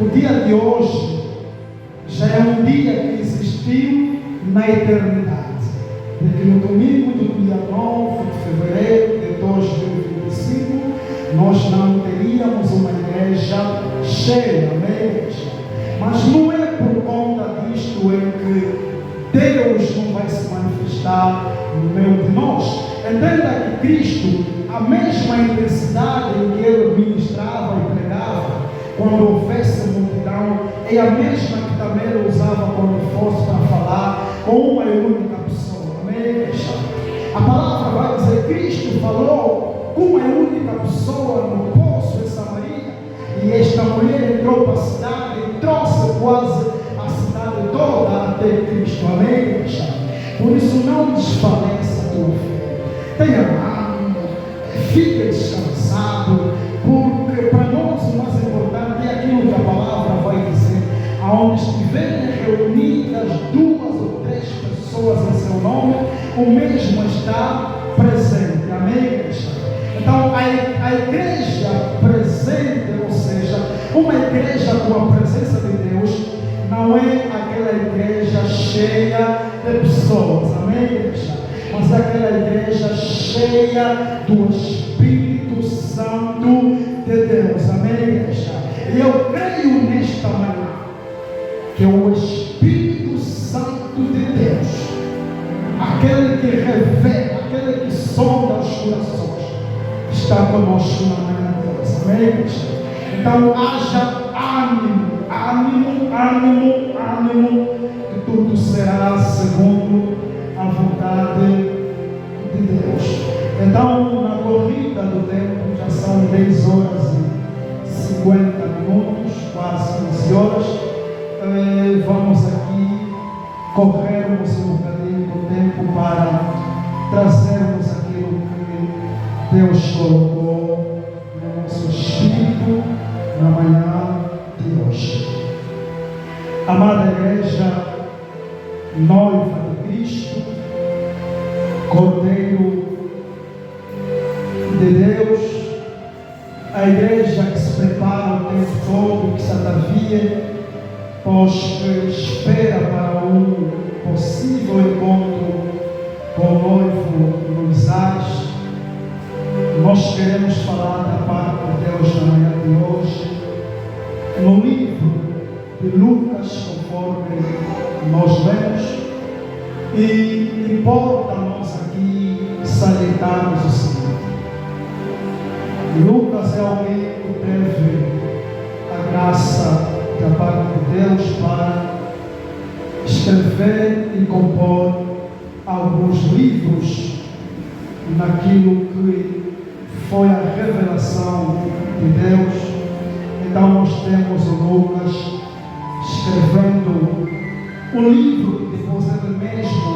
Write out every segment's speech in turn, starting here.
o dia de hoje já é um dia que existiu na eternidade. Porque no domingo do dia 9 de fevereiro de 2025, nós não teríamos uma igreja cheia, amém? Mas não é por conta disto em que Deus não vai se manifestar no meio de nós. Entenda que Cristo, a mesma intensidade em que Ele ministrava e pregava quando houvesse multidão, é a mesma que também Ele usava quando fosse para falar com uma única pessoa. Amém? A palavra vai dizer: Cristo falou com uma única pessoa no poço de Samaria, e esta mulher entrou para a cidade e trouxe quase a cidade toda até Cristo. Amém? Por isso não desfaleça a tua fé. Tenha ânimo, fique descansado, porque para nós o mais importante é aquilo que a palavra vai dizer: aonde estiverem reunidas 2 ou 3 pessoas em seu nome, o mesmo está presente. Amém? Então a igreja presente, ou seja, uma igreja com a presença de Deus, não é aquela igreja cheia de pessoas, amém? Mas é aquela igreja cheia do Espírito Santo de Deus, amém? E eu creio nesta manhã que o Espírito Santo de Deus, aquele que revela, aquele que sonda os corações, está conosco na manhã de Deus, amém? Então haja ânimo, ânimo, ânimo, ânimo, que tudo será segundo a vontade de Deus. Então, na corrida do tempo, já são 10 horas e 50 minutos, quase 15 horas. Vamos aqui corrermos um bocadinho do tempo para trazermos aquilo que Deus colocou no nosso espírito na manhã de hoje. Amada igreja, noiva de Cristo, Cordeiro de Deus, a igreja que se prepara o tempo todo, que se atavia, pois que espera para um possível encontro com o noivo nos ares. Nós queremos falar da parte de Deus na manhã de hoje, no livro de Lucas, conforme nós vemos, e importa a nós aqui salientarmos o seguinte: Lucas é alguém que teve a graça da parte de Deus para escrever e compor alguns livros naquilo que foi a revelação de Deus. Então nós temos o Lucas escrevendo o livro que depois ele mesmo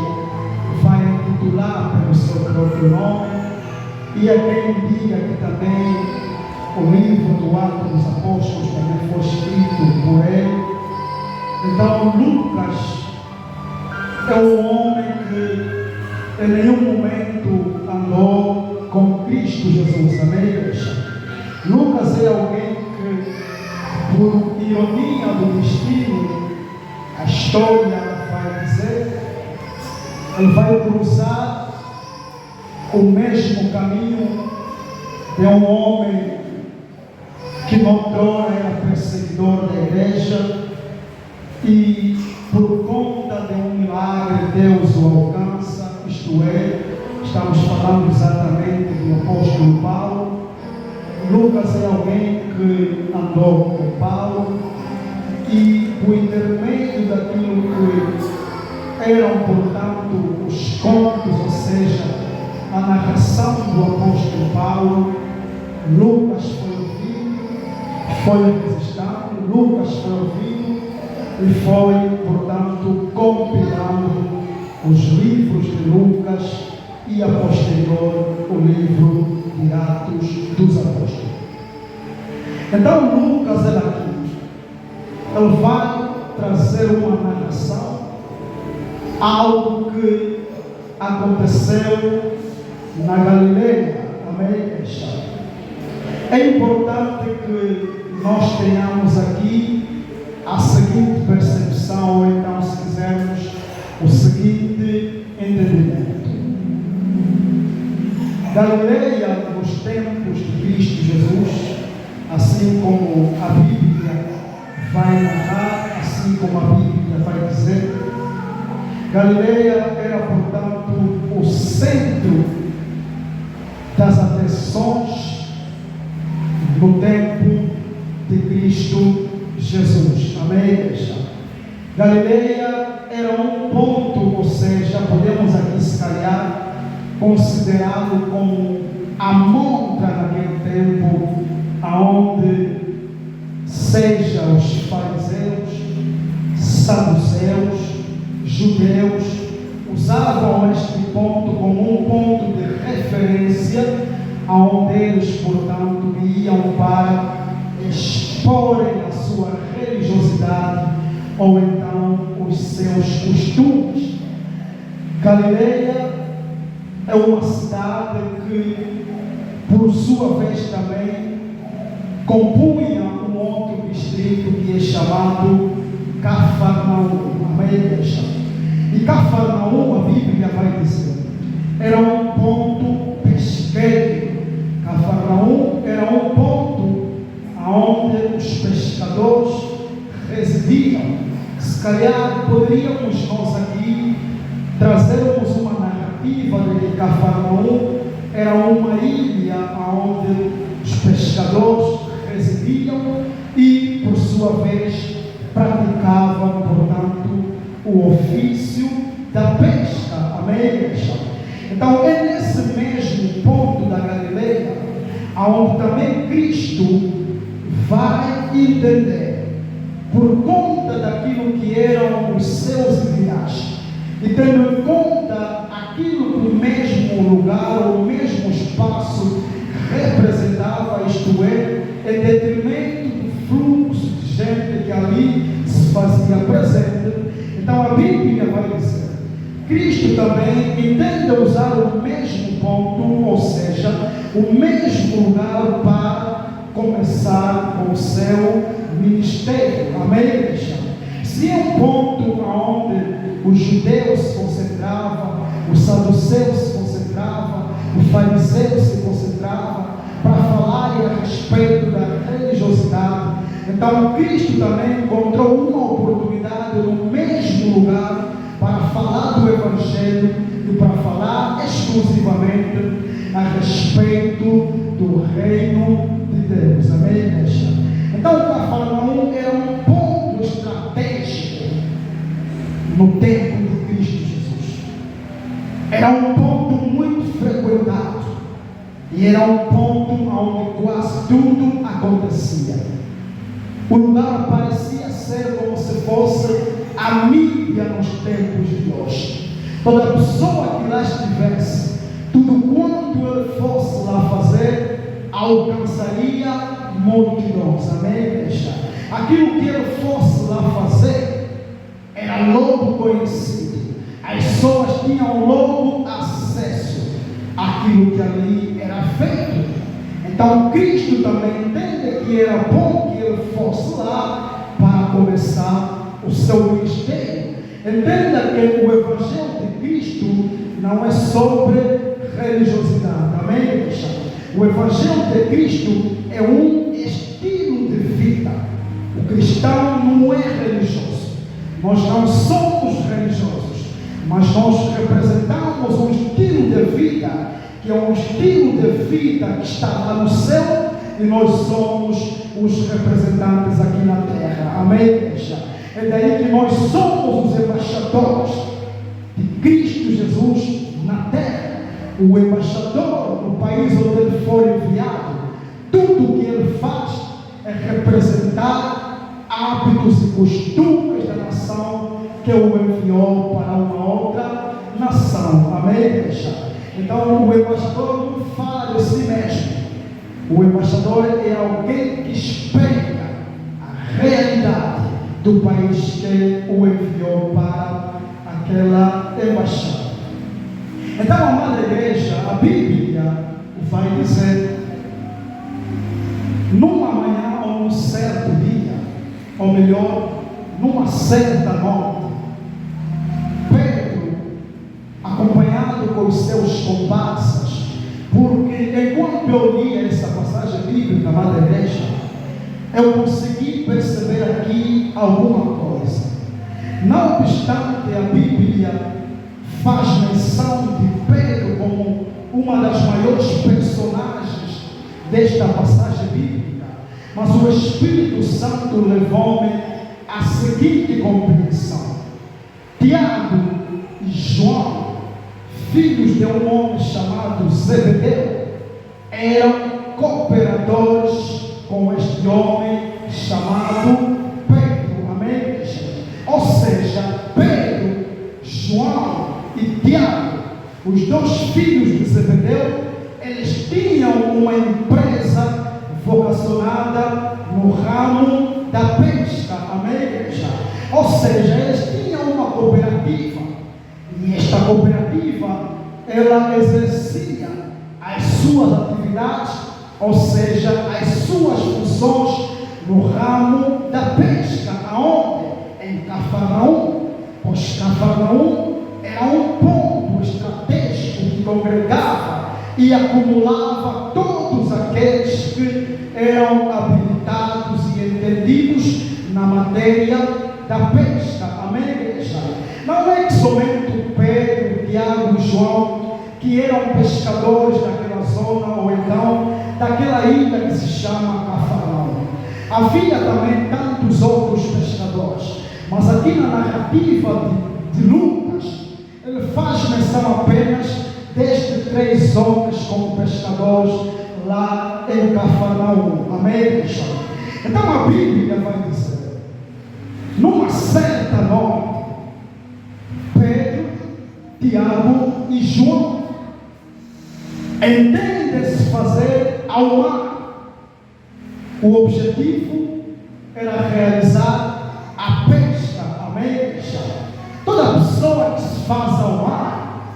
vai intitular pelo seu próprio nome, e há quem diga que também o livro do Atos dos Apóstolos também foi escrito por ele. Então Lucas é um homem que em nenhum momento andou com Cristo Jesus, amém? Lucas é alguém que, por ironia do destino, a história vai dizer, ele vai cruzar o mesmo caminho de um homem que outrora era perseguidor da igreja, e por conta de um milagre Deus o alcança, isto é, estamos falando exatamente do apóstolo Paulo. Lucas é alguém que andou com Paulo, e por intermédio daquilo que eram, portanto, os contos, ou seja, a narração do apóstolo Paulo, Lucas foi registrado, Lucas foi ouvido e foi, portanto, compilando os livros de Lucas e a posterior o livro de Atos dos Apóstolos. Então Lucas é aqui, ele vai trazer uma narração, algo que aconteceu na Galileia, amém? É importante que nós tenhamos aqui como a Bíblia vai dizer. Galileia era, portanto, o centro das atenções no tempo de Cristo Jesus. Amém, igreja? Galileia era um ponto, ou seja, podemos aqui se calhar considerá-lo como a montra naquele tempo, aonde seja os fariseus, saduceus, judeus usavam este ponto como um ponto de referência, aonde eles, portanto, iam para exporem a sua religiosidade ou então os seus costumes. Galileia é uma cidade que, por sua vez, também compunha um outro distrito que é chamado Cafarnaum. Amém, igreja? E Cafarnaum, a Bíblia vai dizer, era um ponto pesqueiro. Cafarnaum era um ponto onde os pescadores residiam. Se calhar poderíamos nós aqui trazermos uma narrativa de que Cafarnaum era uma ilha onde os pescadores residiam e, por sua vez, praticavam, portanto, o ofício da pesca. Amém, igreja? Então é nesse mesmo ponto da Galileia onde também Cristo vai entender, por conta daquilo que eram os seus ideais, e tendo em conta aquilo que o mesmo lugar, o mesmo espaço representava, isto é, em detrimento do fluxo de gente que ali se fazia presente. Então a Bíblia vai dizer, Cristo também entende usar o mesmo ponto, ou seja, o mesmo lugar para começar com o seu ministério. Amém, igreja? Se é um ponto onde os judeus se concentravam, os saduceus se concentravam, os fariseus se concentravam para falarem a respeito da religiosidade, então Cristo também encontrou uma oportunidade no mesmo lugar para falar do Evangelho e para falar exclusivamente a respeito do reino de Deus. Amém, igreja? Então Cafarnaum era um ponto estratégico no tempo de Cristo Jesus. Era um ponto muito frequentado e era um ponto onde quase tudo acontecia. O lugar parecia ser como se fosse a mídia nos tempos de hoje. Toda pessoa que lá estivesse, tudo quanto ele fosse lá fazer, alcançaria multidões. Amém, igreja? Aquilo que ele fosse lá fazer era logo conhecido. As pessoas tinham logo acesso àquilo que ali era feito. Então Cristo também entende que era bom que ele fosse lá para começar o seu ministério. Entenda que o Evangelho de Cristo não é sobre religiosidade. Amém, igreja? O Evangelho de Cristo é um estilo de vida. O cristão não é religioso. Nós não somos religiosos, mas nós representamos um estilo de vida, que é um estilo de vida que está lá no céu, e nós somos os representantes aqui na terra. Amém, igreja? É daí que nós somos os embaixadores de Cristo Jesus na terra. O embaixador no país onde ele for enviado, tudo o que ele faz é representar hábitos e costumes da nação que o enviou para uma outra nação. Amém, igreja? Então o embaixador não fala de si mesmo. O embaixador é alguém que espelha a realidade do país que o enviou para aquela embaixada. Então, amada igreja, a Bíblia vai dizer, numa manhã ou num certo dia, ou melhor, numa certa noite, Pedro, acompanhado com os seus comparsas, porque enquanto eu lia essa passagem bíblica, amada igreja, eu consegui perceber aqui alguma coisa. Não obstante, a Bíblia faz menção de Pedro como uma das maiores personagens desta passagem bíblica, mas o Espírito Santo levou-me à seguinte compreensão: Tiago e João, filhos de um homem chamado Zebedeu, eram cooperadores com este homem chamado Pedro. Amém? Ou seja, Pedro, João e Tiago, os dois filhos de Zebedeu, eles tinham uma empresa vocacionada no ramo da pesca. Amém? Ou seja, eles tinham uma cooperativa, e esta cooperativa, ela exercia as suas atividades, ou seja, as suas funções no ramo da pesca. Aonde? Em Cafarnaum. Pois Cafarnaum era um ponto estratégico que congregava e acumulava todos aqueles que eram habilitados e entendidos na matéria da pesca. Amém, igreja? Não é que somente Pedro, Tiago e João, que eram pescadores daquela zona, ou então daquela ilha que se chama Cafarnaum. Havia também tantos outros pescadores, mas aqui na narrativa de Lucas, ele faz menção apenas destes 3 homens como pescadores lá em Cafarnaum. Amém? Então a Bíblia vai dizer: numa certa noite, Pedro, Tiago e João entendem-se fazer ao mar. O objetivo era realizar a pesca. Amém? Toda pessoa que se faz ao mar,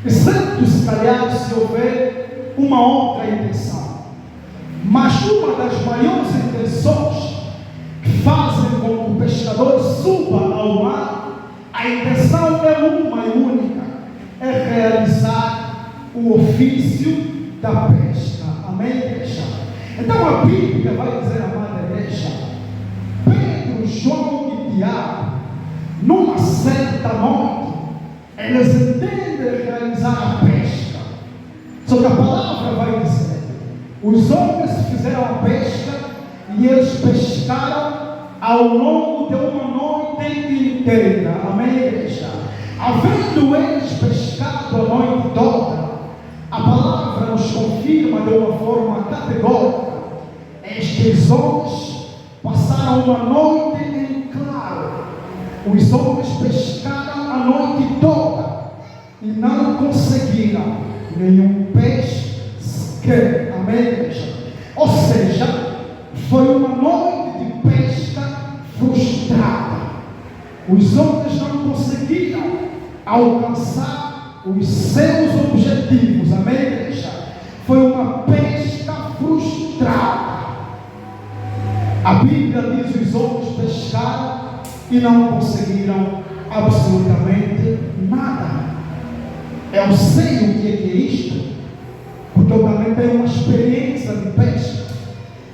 exceto se calhar se houver uma outra intenção, mas uma das maiores intenções que fazem com que o pescador suba ao mar, a intenção é uma e única: é realizar o ofício da pesca. Amém, igreja? Então a Bíblia vai dizer, amada igreja, Pedro, João e Tiago, numa certa noite, eles entendem realizar a pesca. Só que a palavra vai dizer: os homens fizeram a pesca e eles pescaram ao longo de uma noite inteira. Amém, igreja? Havendo eles pescado a noite toda, a palavra nos confirma de uma forma categórica: estes homens passaram uma noite em claro. Os homens pescaram a noite toda e não conseguiram nenhum peixe sequer. Amém, igreja? Ou seja, foi uma noite de pesca frustrada. Os homens não conseguiram alcançar os seus objetivos. Amém, igreja? Foi uma pesca frustrada. A Bíblia diz: os homens pescaram e não conseguiram absolutamente nada. Eu sei o que é isto, porque eu também tenho uma experiência de pesca.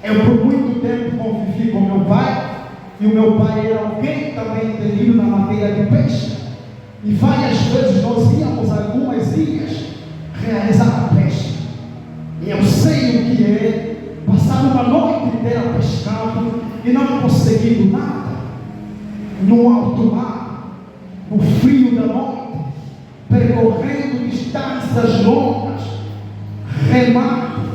Eu por muito tempo convivi com meu pai, e o meu pai era alguém também entendido na matéria de pesca, e várias vezes nós íamos a algumas ilhas realizar a pesca, e eu sei o que é passar uma noite inteira pescando e não conseguindo nada, no alto mar, no frio da noite, percorrendo distâncias longas, remando,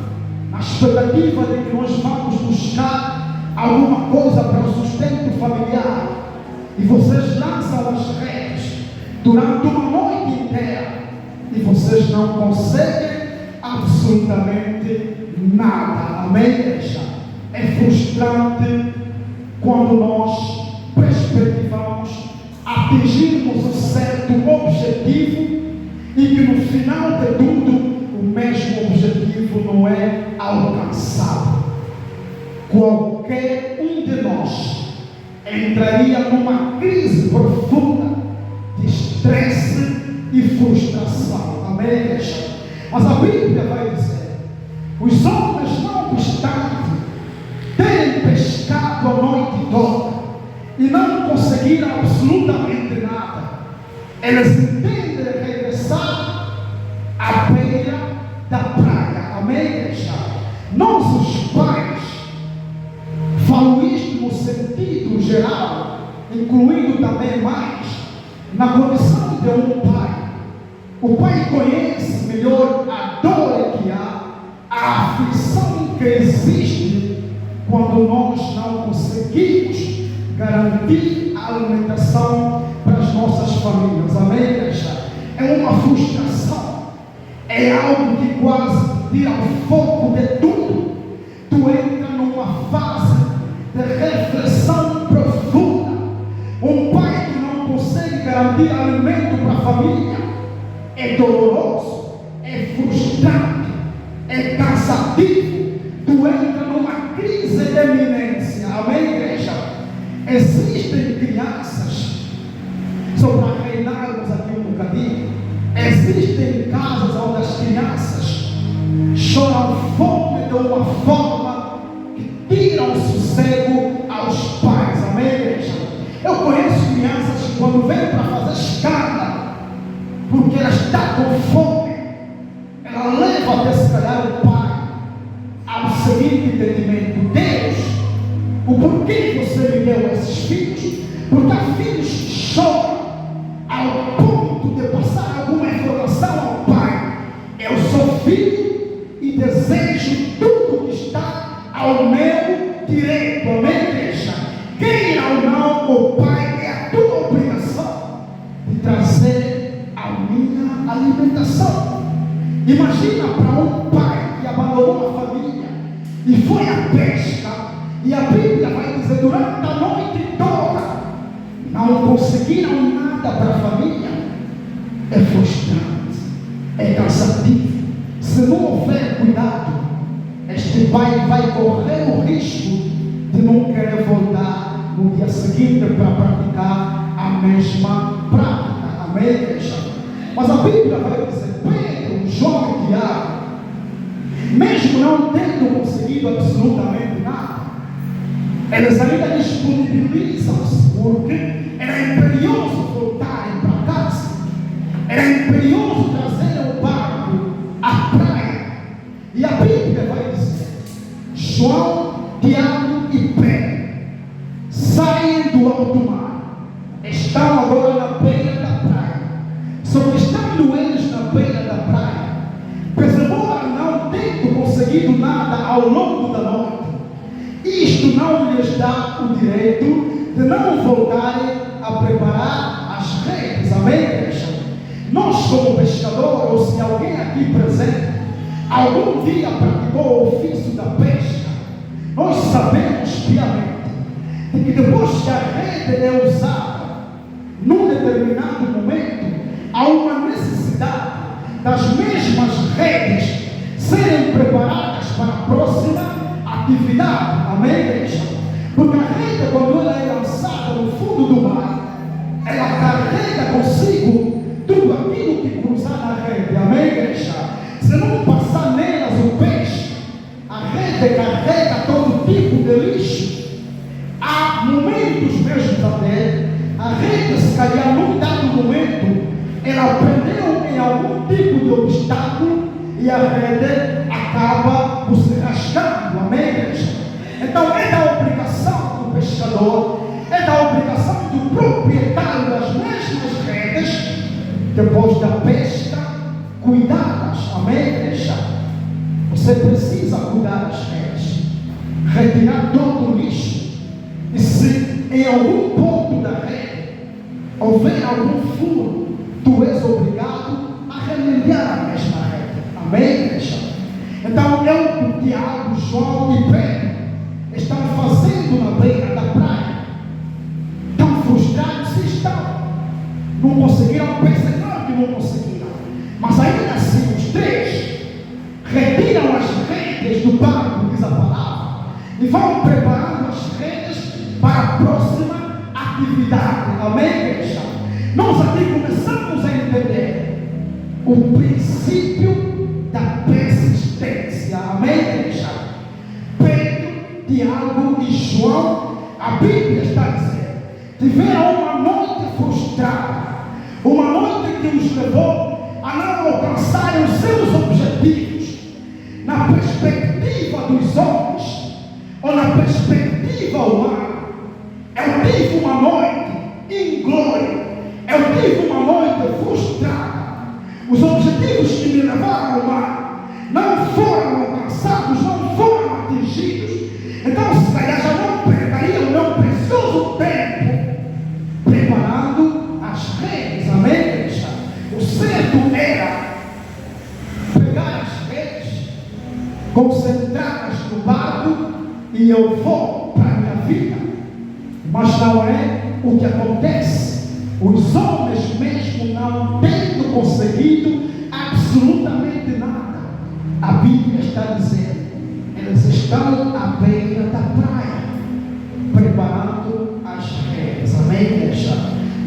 na expectativa de que nós vamos buscar alguma coisa para o sustento familiar, e vocês lançam as redes durante uma noite inteira e vocês não conseguem absolutamente nada. Amém, igreja? É frustrante quando nós perspectivamos atingirmos um certo objetivo e que no final de tudo o mesmo objetivo não é alcançado. Qualquer um de nós entraria numa crise profunda de estresse e frustração. Amém, igreja? Mas a Bíblia vai dizer: os homens, não obstante terem pescado a noite toda e não conseguiram absolutamente nada, eles entendem regressar à beira da praia. Amém, igreja? Nós, os pais, falo isto no sentido geral, incluindo também mais na condição de um pai. O pai conhece melhor a dor que há, a aflição que existe quando nós não conseguimos garantir a alimentação para as nossas famílias. Amém, igreja? É uma frustração, é algo que quase tira o foco de tudo. Tu entra numa fase de reflexão profunda. Um pai que não consegue garantir alimento para a família é doloroso, é frustrante, é cansativo. Tu entra numa crise de eminência. Amém, igreja? Existem crianças, só para reinarmos aqui um bocadinho, existem casas onde as crianças choram fome de uma forma que tiram o sossego aos pais. Amém, igreja? Eu conheço crianças que quando vêm para fazer escândalo, porque ela está com fome, ela leva até se calhar o pai ao seguinte entendimento: Deus, o porquê você me deu esses filhos? Porque há filhos que choram ao ponto de passar alguma informação ao pai: eu sou filho e desejo tudo que está ao meu direito. Amém, igreja? Queira ou não, o pai, é a tua obrigação de trazer a minha alimentação. Imagina para um pai que abandonou a família e foi à pesca, e a Bíblia vai dizer: durante a noite toda não conseguiram nada para a família. É frustrante, é cansativo. Se não houver cuidado, este pai vai correr o risco de não querer voltar no dia seguinte para praticar a mesma prática. Amém, igreja? Mas a Bíblia vai dizer: Pedro, João e Tiago, mesmo não tendo conseguido absolutamente nada, eles ainda disponibilizam-se, porque era imperioso voltarem para casa, era imperioso trazer o barco à praia. E a Bíblia vai dizer: João, Tiago e Pedro saem do alto mar, estão agora na beira da praia. Só que estando eles na beira da praia, embora não tendo conseguido nada ao longo da noite, isto não lhes dá o direito de não voltarem a preparar as redes. Amém, igreja? Nós, como pescador, ou se alguém aqui presente algum dia praticou o ofício da pesca, nós sabemos piamente de que depois que a rede é usada num determinado momento, há uma necessidade das mesmas redes serem preparadas para a próxima atividade. Amém, igreja? Porque a rede, quando ela é lançada no fundo do mar, ela carrega consigo tudo aquilo que cruzar na rede. Amém, igreja? Se não passar nelas o peixe, a rede carrega todo tipo de lixo. Há momentos mesmo até, a rede, se calhar num dado momento, ela prendeu em algum tipo de obstáculo e a rede acaba por se rasgando. Amém, igreja? Então é da obrigação do pescador, é da obrigação do proprietário das mesmas redes, depois da pesca, cuidá-las. Amém, igreja? Você precisa cuidar das redes, retirar todo o lixo, e se em algum ponto da rede houver algum furo, tu és obrigado a remediar a mesma rede. Amém, igreja? Então eu, Tiago, João e Pedro estão fazendo na beira da praia. Estão frustrados? Se estão. Não conseguiram pesca? Claro que não conseguiram. Mas ainda assim os três retiram as redes do barco, diz a palavra, e vão preparando as redes para a próxima atividade. Amém, igreja? Nós aqui começamos a entender o princípio da persistência. Amém, igreja? Pedro, Tiago e João, a Bíblia está dizendo tiveram uma noite frustrada, uma noite que os levou a não alcançarem os seus objetivos, na perspectiva dos homens, ou na perspectiva humana. Eu tive uma noite inglória, eu tive uma noite frustrada, os objetivos que me levaram ao mar não foram alcançados, não foram atingidos. Então, se calhar já não perderia o meu precioso tempo preparando as redes, amém, igreja? O certo era pegar as redes, concentradas no barco e eu vou para a minha vida. Mas não é o que acontece. Os homens mesmo não tendo conseguido absolutamente nada. A Bíblia está dizendo, eles estão à beira da praia, preparando as redes, amém, igreja?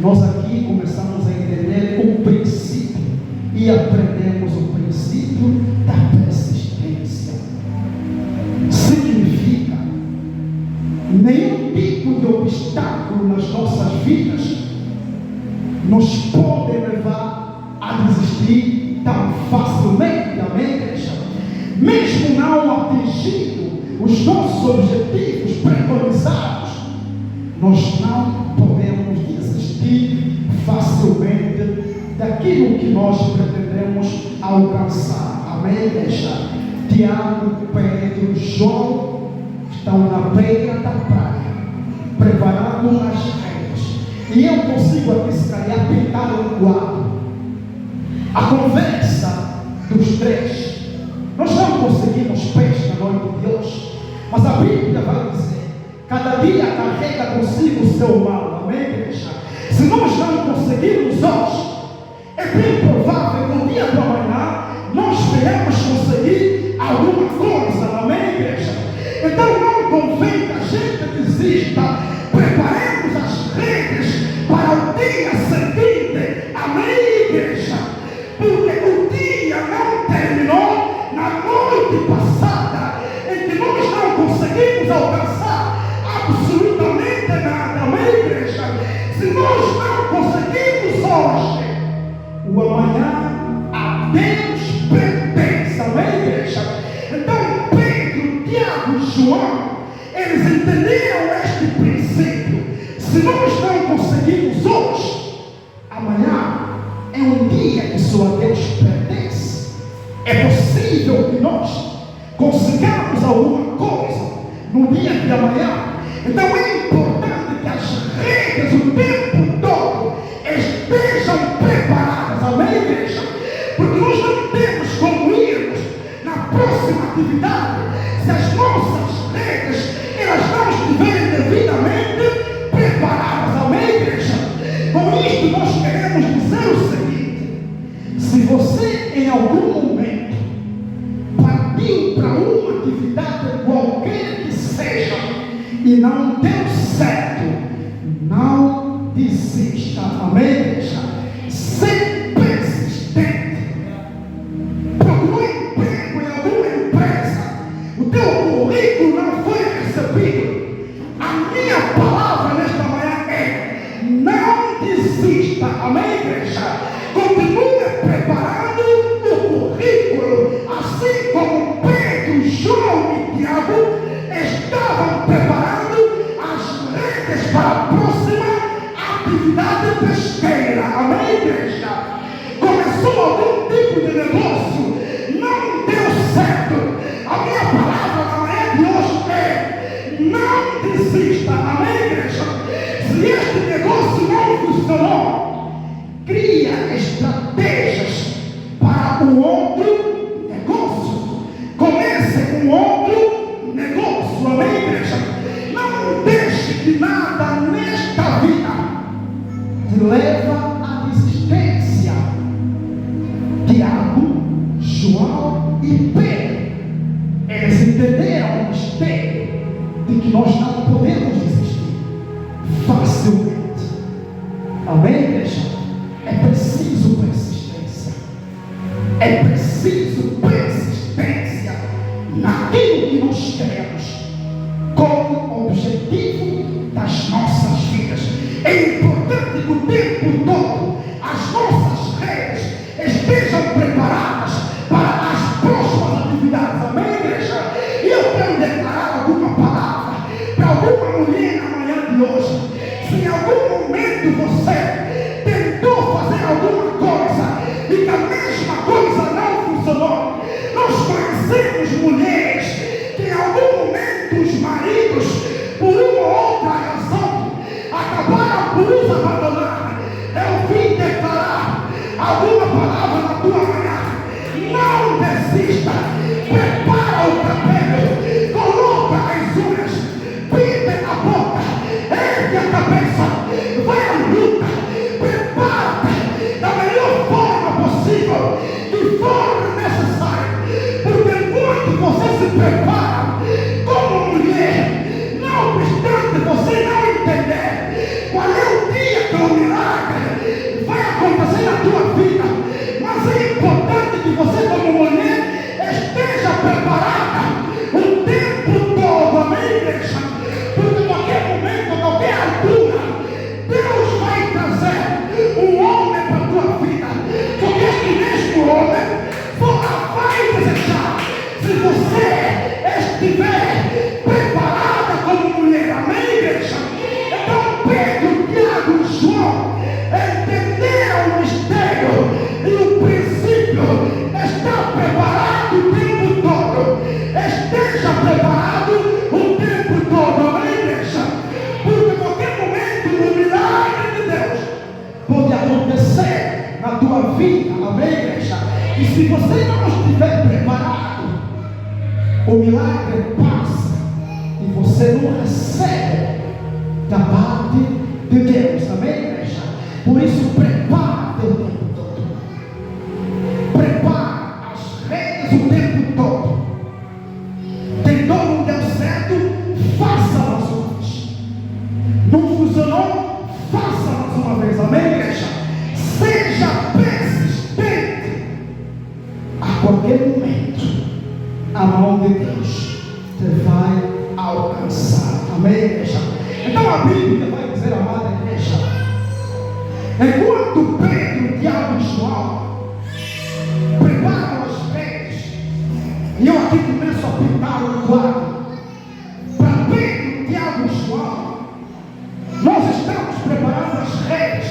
Nós aqui começamos a entender o princípio e aprendemos o princípio da persistência. Significa nenhum tipo de obstáculo nas nossas vidas nos pode levar a desistir tão facilmente, amém, igreja? Mesmo não atingindo os nossos objetivos preconizados, nós não podemos desistir facilmente daquilo que nós pretendemos alcançar, amém, igreja? Tiago, Pedro, João estão na beira da praia, preparando as redes, e eu consigo aqui se calhar pintar um quadro, a conversa dos três. Nós não conseguimos peixe na noite de hoje, mas a Bíblia vai dizer, cada dia carrega consigo o seu mal, amém, igreja? Se nós não conseguirmos hoje, é bem provável que no dia do amanhã nós venhamos conseguir alguma coisa, amém, igreja? Então não convém que a gente desista. Preparemos as redes para o dia seguinte, amém, igreja? Porque o dia não terminou na noite passada, em que nós não conseguimos alcançar absolutamente nada, amém, igreja? Se nós não conseguimos hoje, o amanhã a Deus pertence, amém, igreja? Então Pedro, Tiago e João, eles entenderam este princípio. Se nós não conseguimos hoje, amanhã é um dia que só a Deus pertence. É possível que nós consigamos alguma coisa no dia de amanhã. Então é importante que as redes o tempo todo estejam preparadas, amém, igreja? Porque nós não temos como irmos na próxima atividade se as nossas redes elas não estiverem devidamente preparadas, amém, igreja? Com isto nós queremos dizer o seguinte: se você em algum momento partiu para uma atividade qualquer que seja e não deu certo, não desista, amém, igreja? Ser persistente. Procure um emprego em alguma empresa, o teu currículo não foi recebido. A minha palavra nesta manhã é: não desista, amém, igreja? Continue preparando o currículo, assim como Pedro, João e Tiago estavam preparando as redes para a próxima atividade pesqueira, amém, igreja? Começou algum tipo de negócio, não deu certo. A minha palavra na manhã de hoje é: não desista, amém, igreja? Se este negócio não funcionou, cria estratégias para o outro negócio. Comece com outro negócio, amém, igreja? Não deixe que nada nesta vida te leva à desistência. Tiago, João e Pedro, eles entenderam o mistério de que nós não podemos desistir facilmente, amém, igreja? É preciso persistência, é preciso persistência naquilo que nós queremos como objetivo das nossas vidas. É É importante que o tempo todo as nossas redes estejam preparadas para as próximas atividades. Amém, igreja? E eu quero declarar alguma palavra para alguma mulher na manhã de hoje. Se em algum momento você tentou fazer alguma coisa e que a mesma coisa não funcionou, nós conhecemos mulheres que em algum momento os maridos, por uma ou outra razão, acabaram por os abandonar. Eu vim declarar alguma palavra na tua manhã. Não desista. Prepara o cabelo, coloca as unhas, pinta a boca, ergue a cabeça, vai à luta, prepara-te da melhor forma possível, de forma necessária, porque enquanto você se prepara como mulher, não obstante você não entender qual é o dia que o milagre vai acontecer na tua vida, mas é importante que você como mulher esteja preparada o tempo todo, amém, igreja? Porque em qualquer momento, a qualquer altura, Deus vai trazer um homem para a tua vida, porque este mesmo homem só vai desejar se você estiver preparada como mulher, amém, igreja? Então Pedro, Tiago e João entenderam o mistério e o princípio. Está preparado o tempo todo. Esteja preparado o tempo todo, amém, igreja? Porque em qualquer momento o milagre de Deus pode acontecer na tua vida, amém, igreja? E se você não estiver preparado, o milagre passa e você não recebe da parte de Deus, amém, igreja? Por isso prepara-te o tempo todo. Prepara as redes o tempo todo. Tentou, não deu certo, faça mais uma vez. Não funcionou, faça mais uma vez, amém, igreja? Seja persistente. A qualquer momento a mão de Deus te vai alcançar, amém, igreja? Então a Bíblia vai dizer, amada igreja, enquanto Pedro, Tiago e João preparam as redes, e eu aqui começo a pintar o quadro para Pedro, Tiago e João, nós estamos preparando as redes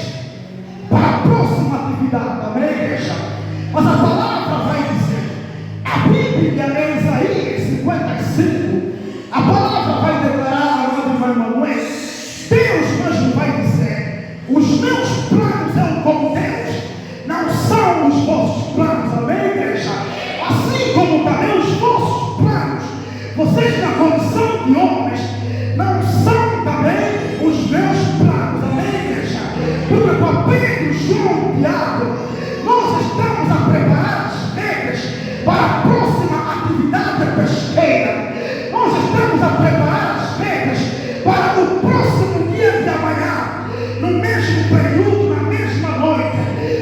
para a próxima atividade, amém, igreja? Mas a palavra vai dizer, a Bíblia em Isaías 55, a palavra vai declarar, amado irmão Emanuel, Deus mesmo vai dizer, os meus planos são como Deus, não são os vossos planos, amém, igreja? Assim como também os vossos planos, vocês na condição de homens, não são também os meus planos, amém, igreja? Porque para Pedro, João, Tiago, nós estamos a preparar as regras para a próxima atividade pesqueira. Nós estamos a preparar as regras para o próximo dia de amanhã, no mesmo período, na mesma noite,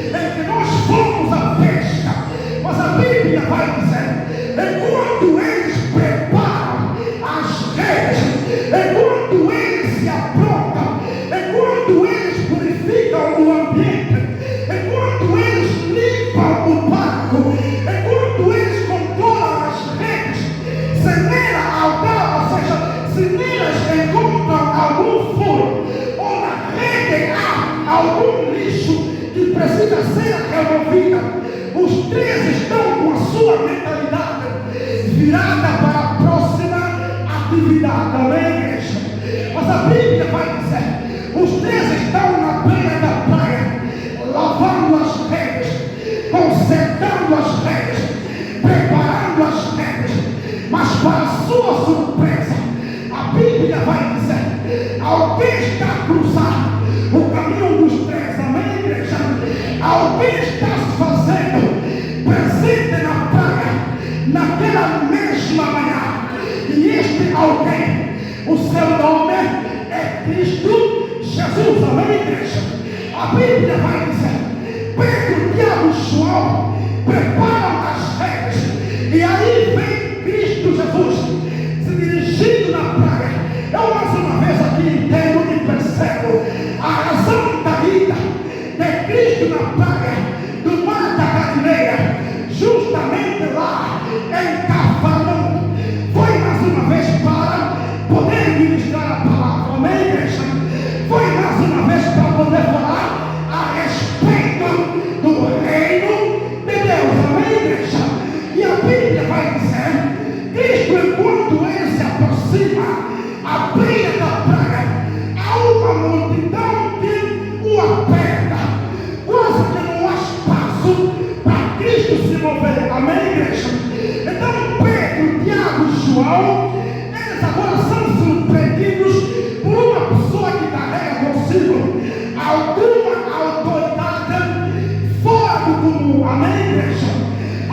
em que nós fomos à festa. Mas a Bíblia vai dizer, enquanto eles preparam as regras, enquanto eles se aprontam, enquanto eles purificam o ambiente, enquanto eles limpam o barco, enquanto eles controlam as regras, se nelas encontram algum furo, ou na rede há algum lixo que precisa ser removido, os três estão com a sua mentalidade virada para a próxima atividade, amém, igreja? Mas a Bíblia vai dizer, os três estão na beira da praia, lavando as redes, consertando as redes, preparando as redes, mas para sua surpresa, a Bíblia vai dizer, alguém está a cruzar o caminho dos três, amém, igreja? Alguém está se fazendo presente na praia, naquela mesma manhã, e este alguém, o seu nome é Cristo Jesus, amém, igreja? A Bíblia vai dizer, Pedro, Tiago e João preparam as regras, e aí vem Cristo Jesus se dirigindo na praia. Eu mais uma vez aqui entendo e percebo a razão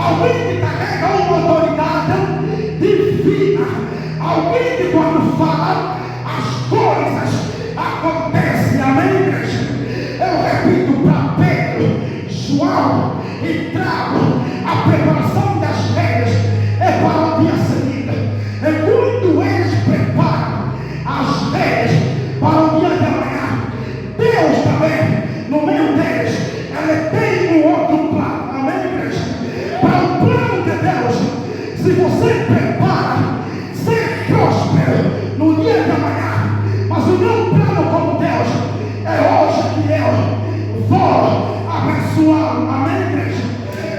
alguém que carrega uma autoridade divina, alguém que quando fala as coisas acontecem. Amém, igreja? Eu repito para Pedro, João e Tiago, a preparação das regras é para o dia seguinte. É quando eles preparam as regras para o dia de amanhã, Deus também, no meio deles, Ele tem um outro plano. Amém, igreja? Para o plano de Deus, se você prepara ser próspero no dia de amanhã, mas o meu plano como Deus é hoje que eu vou abençoá-lo. Amém, igreja?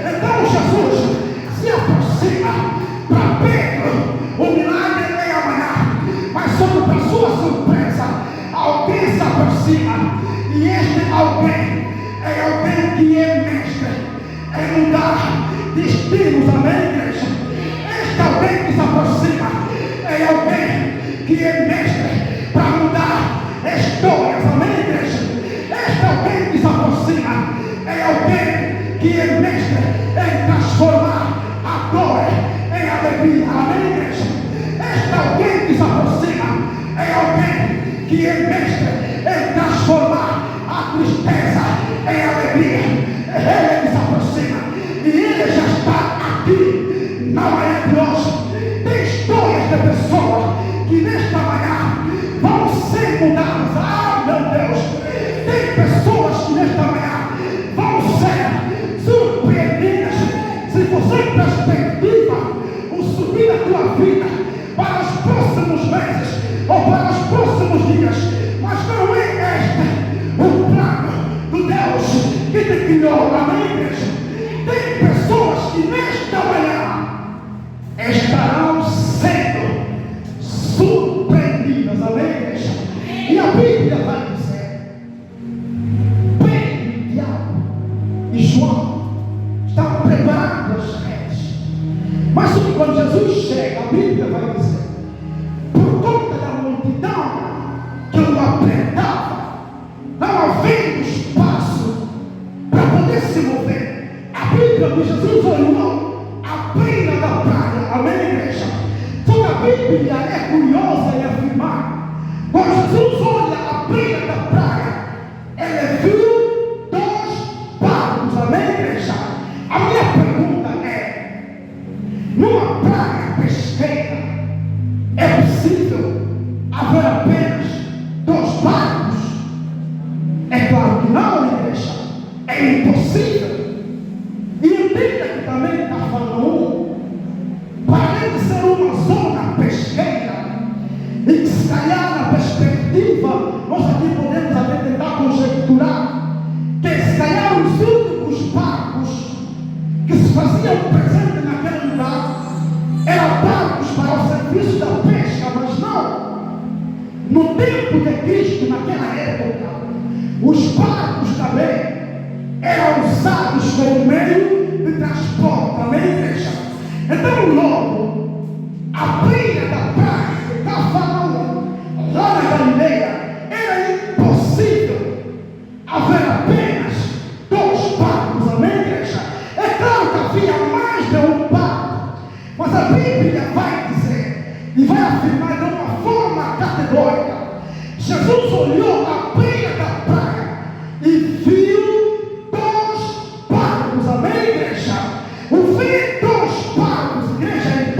Então Jesus se aproxima para Pedro. O milagre é amanhã, mas sobre para sua surpresa, alguém se aproxima, e este alguém é alguém que é mestre em mudar destinos. Amém, igreja? Este alguém que se aproxima é alguém que é mestre para mudar histórias. Amém, igreja? Este alguém que se aproxima é alguém que é mestre em transformar a dor em alegria. Amém, igreja? Este alguém que se aproxima é alguém que é mestre em transformar a tristeza em alegria. Ele se aproxima e ele já está aqui na manhã de hoje. Tem histórias de pessoas que nesta manhã vão ser mudadas. Ah, meu Deus! Tem pessoas que nesta manhã vão ser surpreendidas. Se você perspectiva o subir da tua vida para os próximos meses ou para os próximos dias, mas não é este o plano do Deus que te criou. Amém, igreja? Tem pessoas que nesta manhã estarão sendo surpreendidas. Amém, igreja? E a Bíblia vai dizer: Pedro, Tiago e João estavam preparando as redes, mas quando Jesus chega, a Bíblia vai dizer, por conta da multidão que o apertava, não havendo espaço para poder se mover, a Bíblia de Jesus olhou a beira da praia. Amém, igreja? Só que a Bíblia é curiosa em afirmar, quando Jesus olha a beira da praia, ele viu 2 barcos. Amém, igreja? A minha pergunta é: numa praia pesqueira é possível haver apenas 2 barcos? É claro que não, igreja. É impossível. E entenda que também está falando para além de ser uma zona pesqueira, e que se calhar na perspectiva, nós aqui podemos até tentar conjecturar, que se calhar os únicos barcos que se faziam presente naquele lugar eram barcos para o serviço da pesca, mas não. No tempo de Cristo, naquela época, os barcos também eram usados como meio de transporte. Amém, igreja? Então logo, a beira da praia de Cafarnaum, lá na Galileia, era impossível haver apenas 2 barcos. Amém, igreja? É claro que havia mais de um barco, mas a Bíblia vai dizer e vai afirmar de uma forma categórica: Jesus olhou a beira da praia e viu 2 barcos. Amém, igreja? O ver 2 barcos, igreja,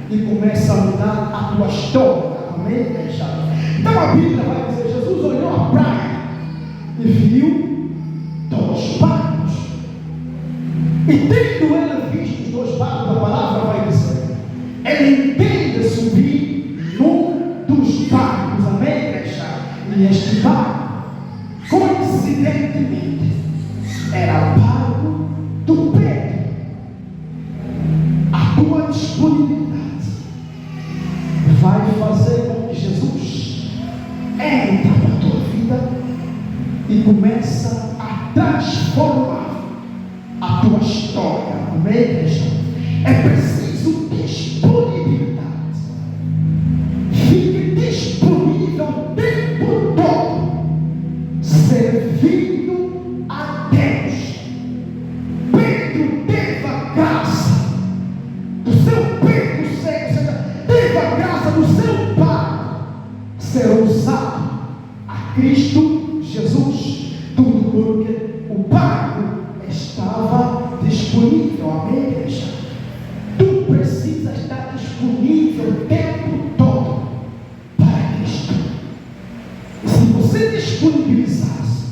e começa a mudar a tua história. Amém, igreja? Então a Bíblia vai dizer: Jesus olhou a praia e viu 2 barcos. E tendo ele visto os 2 barcos, a palavra vai dizer, ele entende subir num dos barcos. Amém, igreja? E este barco, coincidentemente, era o barco do Pedro. A tua disponibilidade vai fazer com que Jesus entre na tua vida e começa a transformar a tua história. Amém, igreja? É preciso disponibilidade. Fique disponível o tempo todo, servindo a Deus. Pedro teve a graça do seu Pedro teve a graça do seu Pai ser usado a Cristo Jesus. Tudo porque o barco estava disponível. Amém, igreja? Tu precisa estar disponível o tempo todo para Cristo. E se você disponibilizasse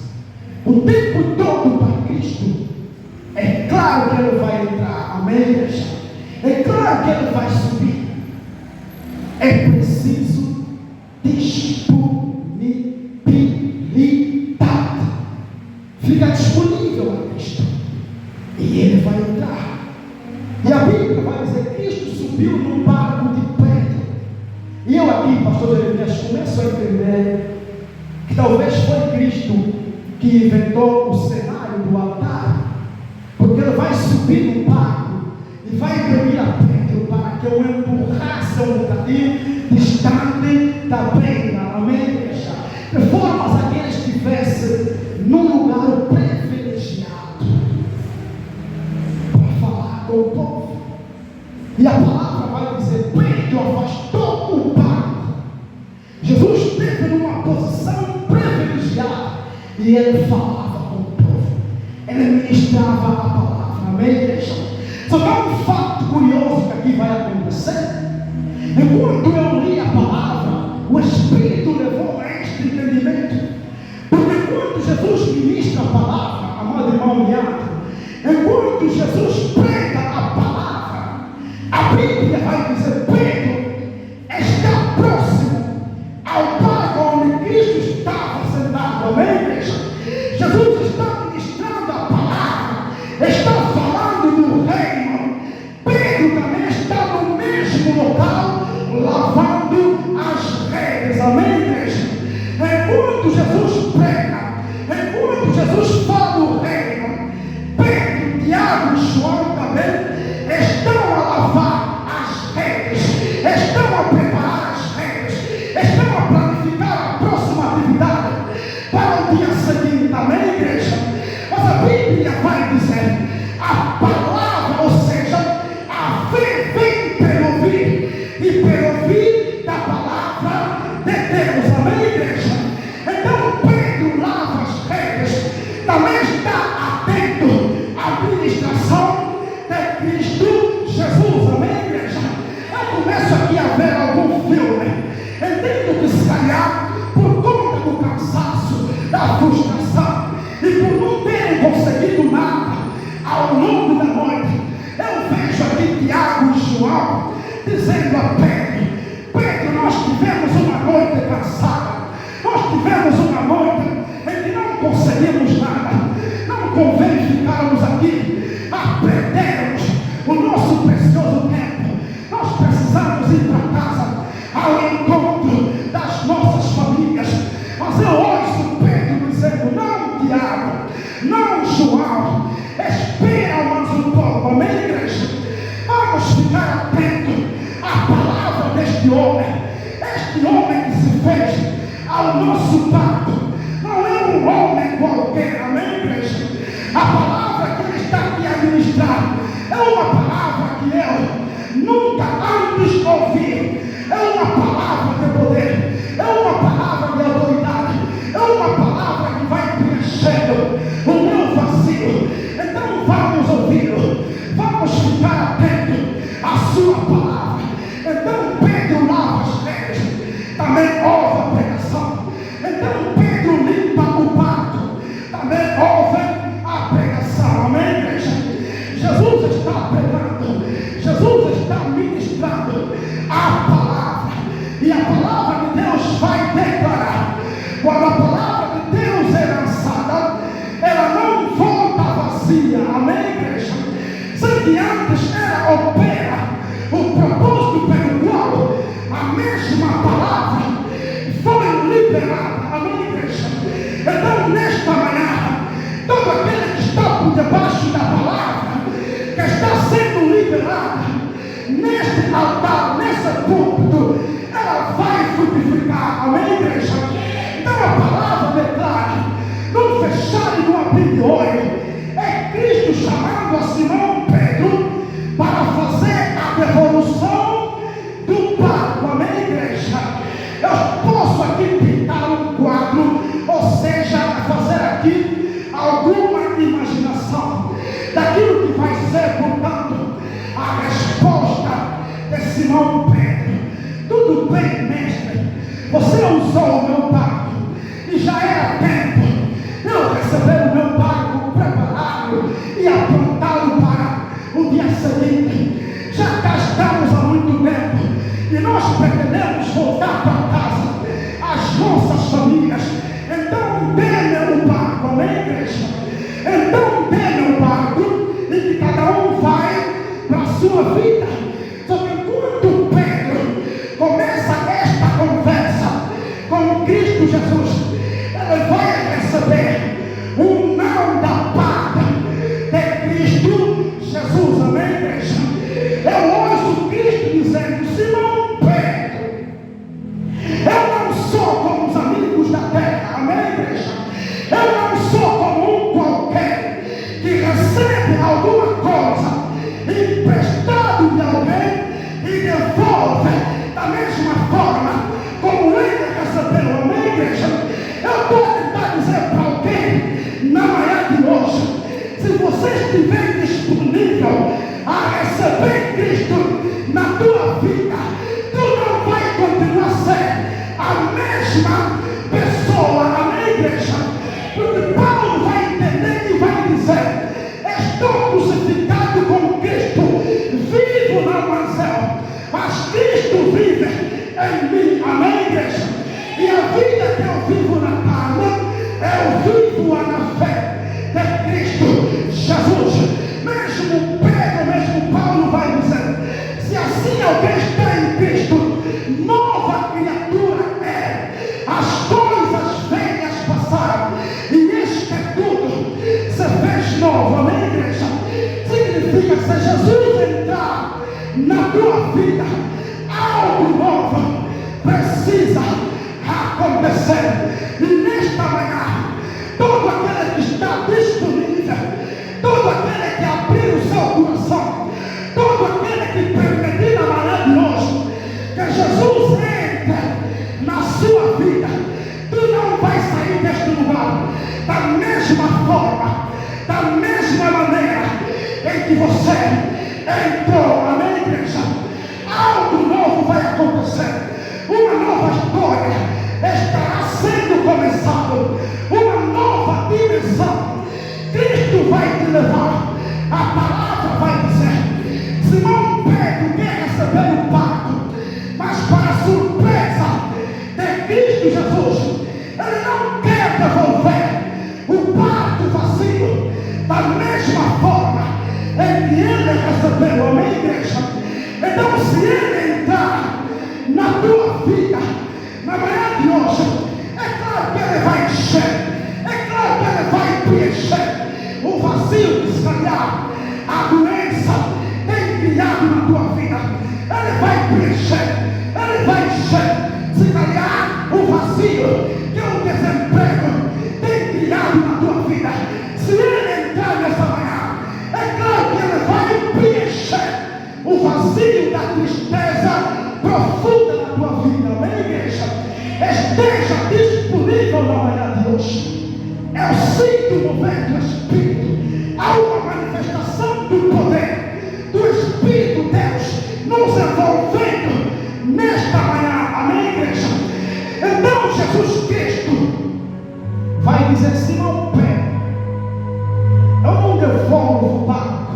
o tempo todo para Cristo, é claro que ele vai entrar. Amém, igreja? É claro que ele vai subir. É preciso disponibilidade. Fica disponível a Cristo e ele vai entrar. E a Bíblia vai dizer: Cristo subiu no barco de Pedro. E eu aqui, pastor Jeremias, começo a entender que talvez foi Cristo que inventou o cenário do altar, porque ele vai subir no barco e vai pedir a Pedro para que eu empurrasse um bocadinho distante da pedra. Amém, igreja? De forma a que ele estivesse num lugar privilegiado para falar com o povo. E a palavra vai dizer: Pedro afastou o barco. Jesus esteve numa posição privilegiada e ele falava com o povo, ele ministrava a palavra. Amém, igreja? Só que há um fato curioso que aqui vai acontecer. Enquanto eu li a palavra, o Espírito levou a este entendimento. Porque quando Jesus ministra a palavra, amado irmão Iago, enquanto Jesus prega a palavra, a Bíblia vai dizer: Pedro está próximo ao barco onde Cristo estava sentado. Amém, igreja? Jesus está ministrando a palavra, está falando do reino. Pedro também está no mesmo local, lavando as redes. Amém, igreja? Enquanto Jesus prega, enquanto Jesus fala do reino, Pedro, Tiago e João também estão a lavar as redes, estão a preparar as redes, estão a planificar a próxima atividade para o dia seguinte. Amém, igreja? Mas a Bíblia vai dizer: a palavra, ou seja, a fé vem pelo ouvir, e pelo ouvir da palavra de Deus. Amém, igreja? Então Pedro lava as redes, também está atento à ministração de Cristo Jesus. Amém, igreja? Eu começo aqui a ver algum filme. Entendo que se calhar, por conta do cansaço, da frustração, e por não terem conseguido nada ao longo da noite, eu vejo aqui Tiago e João dizendo a Pedro: Pedro, nós tivemos uma noite cansada, nós tivemos uma noite em que não conseguimos nada, não convém ficarmos aqui a perdermos o nosso precioso tempo. Nós precisamos ir para casa ao encontro das nossas famílias. Mas eu ouço Pedro dizendo: não, Tiago, não, João, espera mais um pouco. Amém, igreja? Vamos ficar atentos à palavra deste homem. Este homem que se fez ao nosso barco não é um homem qualquer. Amém, igreja? A palavra que ele está aqui a ministrar é uma palavra que eu nunca antes ouvi. É uma palavra de poder, é uma palavra de autoridade, é uma palavra que vai preenchendo o meu vazio. Então vamos ouvi-lo, vamos ficar atentos à sua palavra. vazia. Amém, igreja? Sabe que antes era opera o propósito pelo qual a mesma palavra foi liberada. Amém, igreja? Então, nesta manhã, todo aquele que está por debaixo da palavra, que está sendo liberada neste altar, nesse púlpito, ela vai frutificar. Amém, igreja? Então a palavra declara: não fechar e não abrir de olho. É Cristo chamando a Simão Pedro para fazer a devolução do barco. Amém, igreja? Eu posso aqui pintar um quadro, ou seja, fazer aqui alguma imaginação daquilo que vai ser, portanto, a resposta de Simão Pedro. Tudo bem, mestre, você usou o meu barco e já era tempo eu receber o meu barco preparado e apontado para o dia seguinte. Já gastamos há muito tempo e nós pretendemos voltar para casa, as nossas famílias. Então dê-me o barco. Amém, igreja? Então dê-me o barco e que cada um vai para a sua vida. Só que quando Pedro começa esta conversa com Cristo Jesus, ele vai receber um não da parte de Cristo Jesus. Amém, igreja? Eu ouço Cristo dizendo: Simão Pedro, eu não sou como os amigos da terra. Amém, igreja? Eu não sou como um qualquer que recebe alguma coisa emprestado de alguém e devolve da mesma forma como ele recebeu. Amém, igreja? Eu estou a tentar dizer para alguém na manhã de hoje: se você estiver disponível a receber Cristo na tua vida, tu não vai continuar a ser a mesma pessoa. Amém, igreja? Porque Paulo vai entender e vai dizer: estou crucificado com Cristo, vivo não mais eu, mas Cristo vive em mim. Amém, igreja? E a vida que eu vivo na carne, eu vivo na fé de Cristo Jesus. Mesmo Pedro, mesmo Paulo vai dizer: se assim alguém está em Cristo, nova criatura é. As coisas velhas passaram e eis que tudo se fez novo. Amém, igreja? Significa que se Jesus entrar na tua vida, algo novo precisa acontecer. E nesta manhã, todo aquele que está disponível, todo aquele que abriu o seu coração, todo aquele que permitiu na manhã de hoje que Jesus entre na sua vida, tu não vai sair deste lugar da mesma forma, da mesma maneira em que você entrou. Amém, igreja? Algo novo vai acontecer. Uma nova história estará sendo começada, uma nova dimensão. Cristo vai te levar. A palavra vai dizer: Simão Pedro quer receber o barco, mas para a surpresa de Cristo Jesus, ele não quer devolver o barco vazio da mesma forma em que ele recebeu. Amém, igreja? Então, se ele entrar na tua vida na manhã de hoje, é claro que ele vai encher, é claro que ele vai preencher o vazio que se calhar a doença tem criado na tua vida. Ele vai preencher, ele vai encher, se calhar o vazio que o desemprego tem criado na tua vida. Se ele entrar nessa manhã, é claro que ele vai preencher o vazio da tristeza profunda na tua vida. Amém, igreja? Esteja disponível na manhã de hoje. Eu sinto mover do Espírito. Há uma manifestação do poder do Espírito Deus nos envolvendo nesta manhã. Amém, igreja? Então Jesus Cristo vai dizer: Simão Pedro, eu não devolvo o barco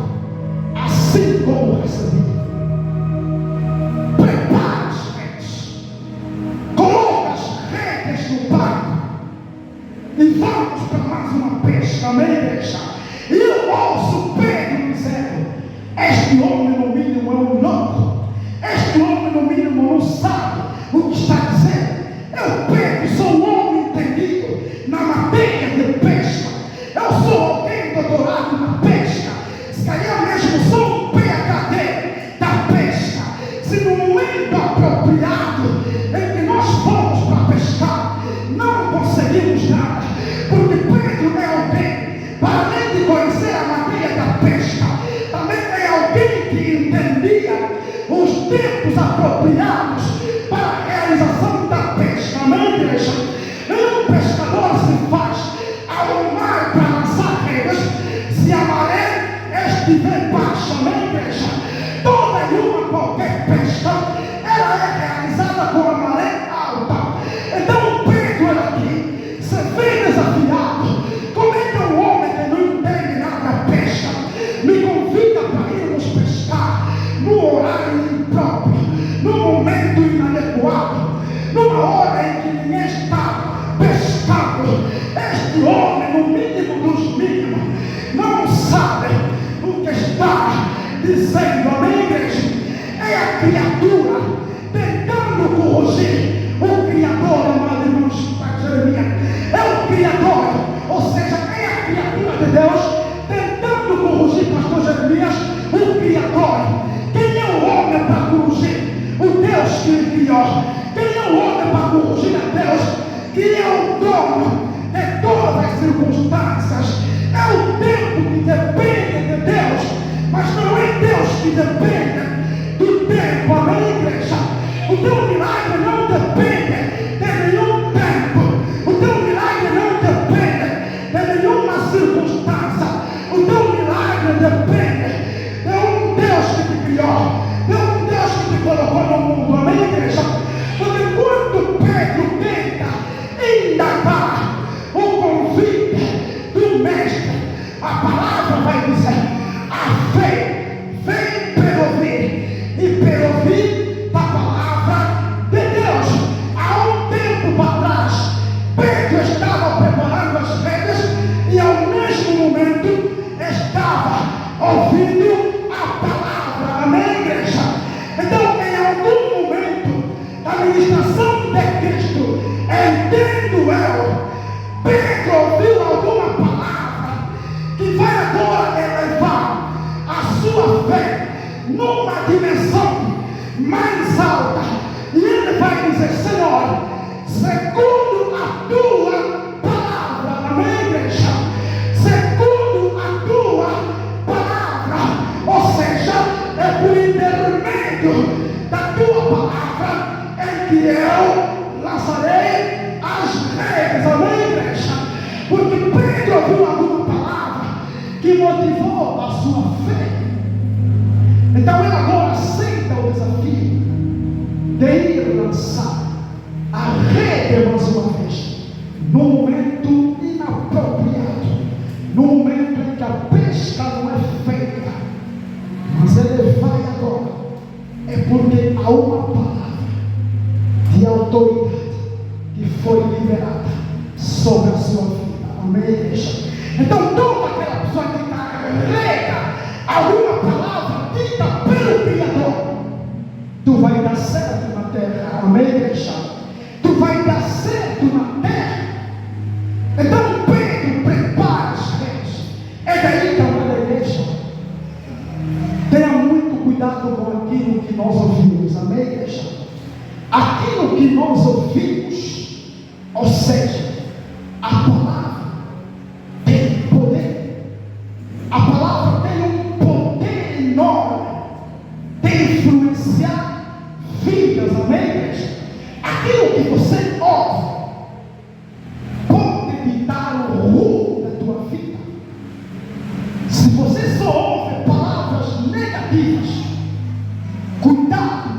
assim como recebi. Prepara as redes, coloca as redes no barco e vamos para mais uma pesca. Amém, igreja? E eu Este homem, no mínimo, é um louco. Este homem, no mínimo, não sabe o que está dizendo. Eu, Pedro, sou um homem entendido na matéria de pesca. Eu sou alguém doutorado na pesca. Se calhar mesmo sou um PhD da pesca. Se no momento apropriado em que nós fomos para pescar, não conseguimos nada, porque Pedro é alguém, para além de conhecer a matéria da pesca, também é alguém que entendia os tempos apropriados para a realização da pesca. Amém, igreja? Um pescador se faz ao mar para lançar redes se a maré estiver baixa. Amém, igreja? Toda e uma qualquer pesca, ela é realizada com a maré alta. Então Pedro aqui se vê desafiado. Como é que um homem que não entende nada da pesca me convida para irmos pescar no horário impróprio, no momento inadequado, numa hora em que ninguém está pescando? Este homem, no mínimo dos mínimos, não sabe o que está dizendo. Amém, igreja? É a criatura tentando corrigir o Criador, amado irmão Jeremias. É o Criador, ou seja, é a criatura de Deus tentando corrigir, pastor Jeremias, o Criador. Quem é o homem para corrigir o Deus que ele criou? Quem é o homem para corrigir a Deus que é o dono de todas as circunstâncias? É o tempo que depende de Deus, mas não é Deus que depende do tempo. Amém, igreja? O teu milagre não depende de nenhum tempo. O teu milagre não depende de nenhuma circunstância. O teu milagre depende de um Deus que te criou, de um Deus que te colocou no mundo. Amém, igreja? Porque quando Pedro tenta indagar o convite do mestre, a palavra vai dizer: a fé vem pelo ouvir, e pelo ouvir da palavra de Deus. Há um tempo atrás, Pedro estava preparando as redes e ao mesmo momento estava ouvindo a palavra. Amém, igreja? Então, em algum momento da ministração de Cristo, entendo eu, Pedro ouviu alguma palavra que vai agora elevar a sua fé numa dimensão mais alta, e ele vai dizer: Senhor, segundo a tua palavra. Amém, igreja? Segundo a tua palavra, ou seja, é por intermédio da tua palavra em que eu lançarei as redes. Amém, igreja? Porque Pedro ouviu alguma palavra que motivou a sua fé. Então ele agora aceita o desafio de ir lançar a rede mais uma vez, no momento inapropriado, no momento em que a pesca não é feita. Mas ele vai agora, é porque há uma palavra de autoridade que foi liberada sobre a sua vida. Amém, igreja? Então toda aquela pessoa que carrega alguma palavra dita pelo Criador, tu vai dar certo na terra. Amém, igreja? Tu vai dar certo na terra. Então Pedro prepara as redes. É daí que a igreja, tenha muito cuidado com aquilo que nós ouvimos. Amém, igreja? Aquilo que nós ouvimos, ou seja, a palavra tem poder. A palavra tem um poder enorme de influenciar vidas. Amém, igreja? Aquilo que você ouve pode ditar o rumo da tua vida. Se você só ouve palavras negativas, cuidado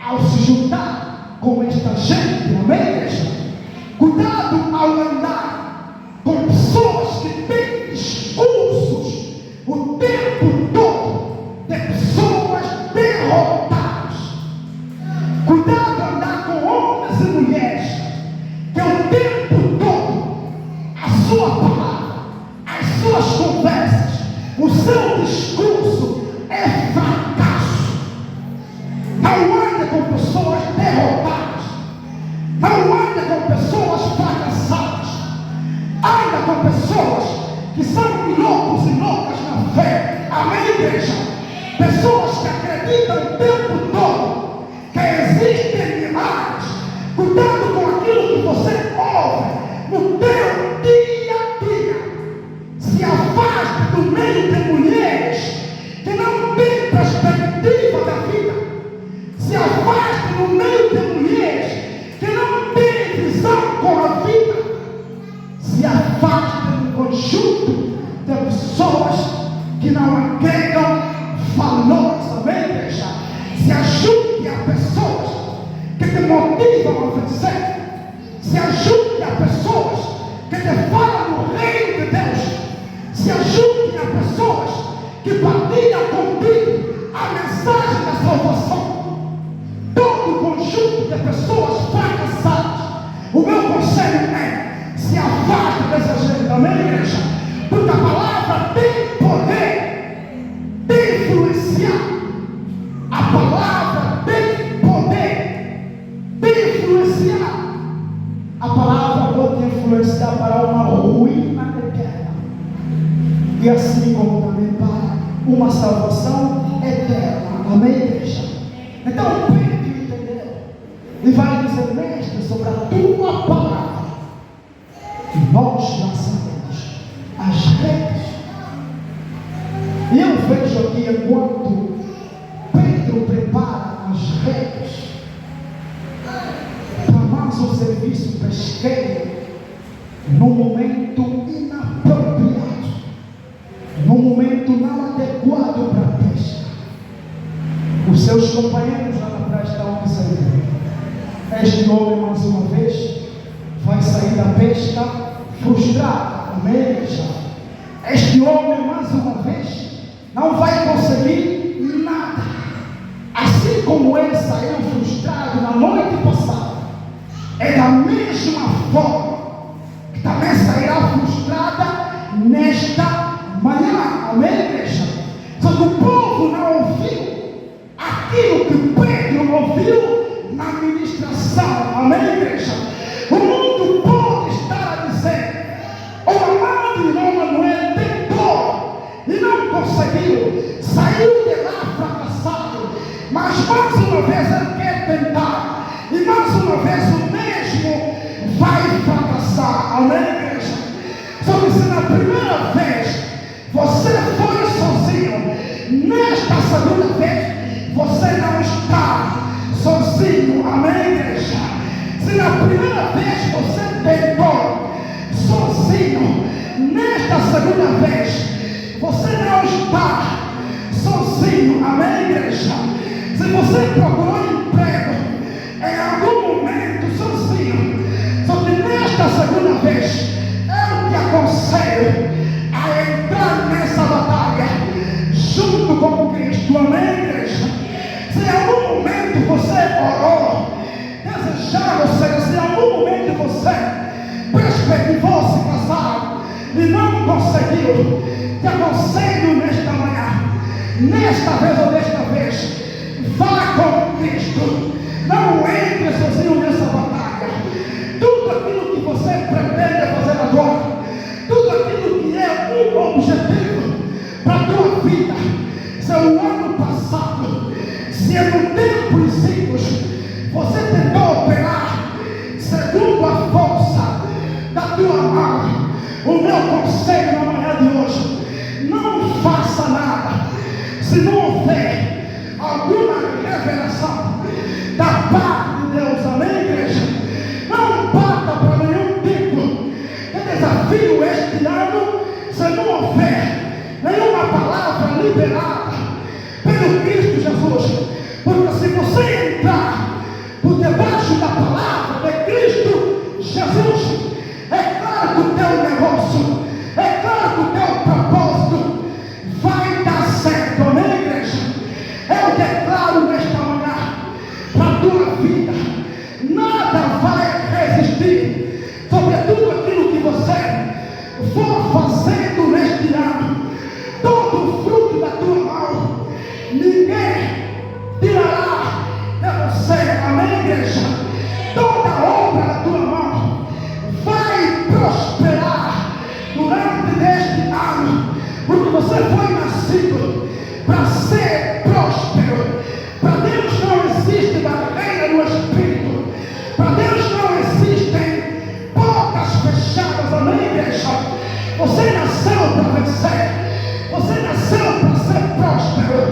ao se juntar com esta gente. Amém, igreja? Cuidado ao andar com pessoas que têm discursos o tempo todo de pessoas derrotadas. Cuidado ao andar com homens e mulheres que o tempo todo a sua palavra, as suas conversas, o seu discurso é fraco. pessoas que são loucos e loucas na fé. Amém, igreja? Pessoas que acreditam o tempo todo que existem milagres. Cuidado com aquilo que você ouve no teu dia a dia. Se afaste do meio de mulheres que não têm perspectiva da vida. Se afaste do meio de mulheres que não têm visão com a vida. Se afaste do conjunto de pessoas que não agregam valores. Amém, igreja? Se ajude a pessoas que te motivam a vencer. Se ajude a pessoas que te falam no reino de Deus. Se ajude a pessoas que partilham contigo a mensagem da salvação. Todo conjunto de pessoas fracassadas, o meu conselho é: se afaste dessa gente. Amém, igreja? Porque a palavra tem poder de influenciar. A palavra tem poder de influenciar. A palavra pode influenciar para uma ruína eterna, e assim como também para uma salvação eterna. Amém, igreja? Então Pedro entendeu e vai dizer: mestre, sobre a tua palavra nós lançaremos as redes. E eu vejo aqui, enquanto Pedro prepara as redes para mais um serviço pesqueiro, no momento inapropriado, no momento não adequado para a pesca, os seus companheiros lá na praia estão observando. Este homem, mais uma vez, vai sair da pesca frustrado. Amém, igreja? Este homem, mais uma vez, não vai conseguir nada. Assim como ele saiu frustrado na noite passada, é da mesma forma que também sairá frustrada nesta manhã. Amém, igreja? Só que o povo não ouviu aquilo que Pedro ouviu na ministração. Amém, igreja? O mundo pode estar a dizer: o amado irmão Manuel tentou e não conseguiu, saiu de lá fracassado, mas mais uma vez ele quer tentar, e mais uma vez o mesmo vai fracassar. Amém, igreja? Só que se na primeira vez você foi sozinho, nesta segunda vez você não está sozinho. Amém, igreja? Se na primeira vez você tentou sozinho, nesta segunda vez você não está sozinho. Amém, igreja? Se você procurou emprego em algum momento sozinho, só que nesta segunda vez eu te aconselho a entrar nessa batalha junto com Cristo. Amém, igreja? Se em algum momento você orou, desejava ser, se em algum momento você perspectivou se casar e não conseguiu, te aconselho nesta manhã, nesta vez ou desta vez, vá com Cristo. Não entre sozinho nessa batalha. Tudo aquilo que você pretende fazer agora, tudo aquilo que é um objetivo para a tua vida, se o ano passado, se no tempo e ciclos você tentou operar segundo a força da tua mão, o meu conselho na manhã de hoje: não faça nada se não houver alguma revelação da parte de Deus. Amém, igreja? Não parta para nenhum tipo de desafio este ano se não houver nenhuma palavra liberada pelo Cristo Jesus. Porque se você entrar por debaixo da palavra de Cristo Jesus, é claro que o teu negócio, é claro que o teu propósito vai dar certo. Amém, igreja? Eu declaro nesta manhã para a tua vida: nada vai resistir sobre tudo aquilo que você for fazendo neste ano. Todo o fruto da tua mão, ninguém tirará de você. Amém, igreja? Toda obra da tua mão foi nascido para ser próspero. Para Deus não existe barreira no espírito. Para Deus não existem portas fechadas. Amém, igreja? Você nasceu para vencer. Você nasceu para ser próspero.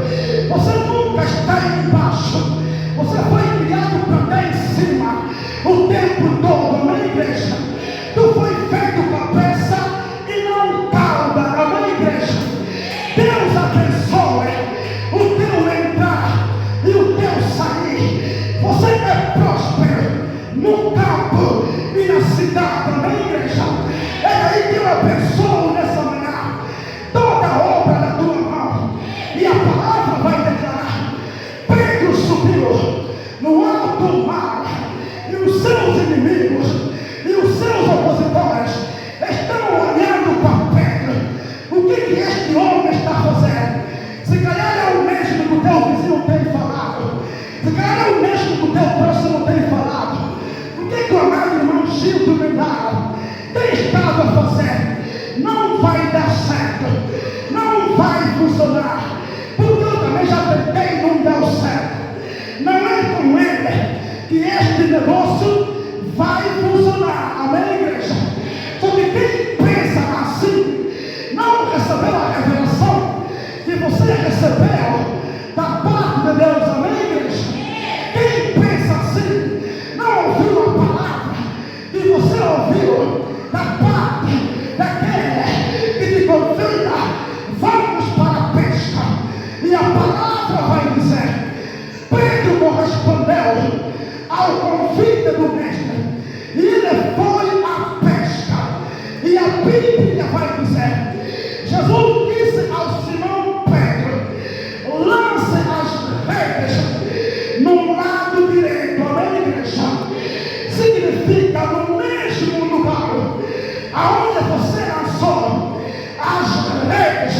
Você nunca está embaixo. Você foi criado para estar em cima o tempo todo. Amém, igreja? Tu foi feito cabeça e não cauda. Amém, igreja? Deus abençoe o teu entrar e o teu sair. Você é próspero no campo e na cidade. Amém, igreja? É aí que eu abençoo nessa manhã toda a obra da tua mão. E a palavra vai declarar: Pedro subiu no alto mar, e os seus inimigos e os seus opositores estão olhando para Pedro. O que este homem está fazendo? Se calhar é o mesmo que o teu vizinho tem falado. Se calhar é o mesmo que o teu próximo tem falado. O que o amado irmão Gil do Mendara tem estado a fazer? Não vai dar certo. Não vai funcionar. Porque eu também já tentei e não deu certo. Não é com ele que este negócio vai funcionar. Amém, igreja? Só que quem pensa assim não recebeu a revelação que você recebeu da parte de Deus. Amém, igreja? Quem pensa assim não ouviu a palavra que você ouviu da parte daquele que te convida: vamos para a pesca. E a palavra vai dizer: Pedro correspondeu ao convite do mestre e ele foi à pesca. E a Bíblia vai dizer: Jesus disse ao Simão Pedro: lance as redes no lado direito. Amém, igreja? Significa no mesmo lugar aonde você lançou as redes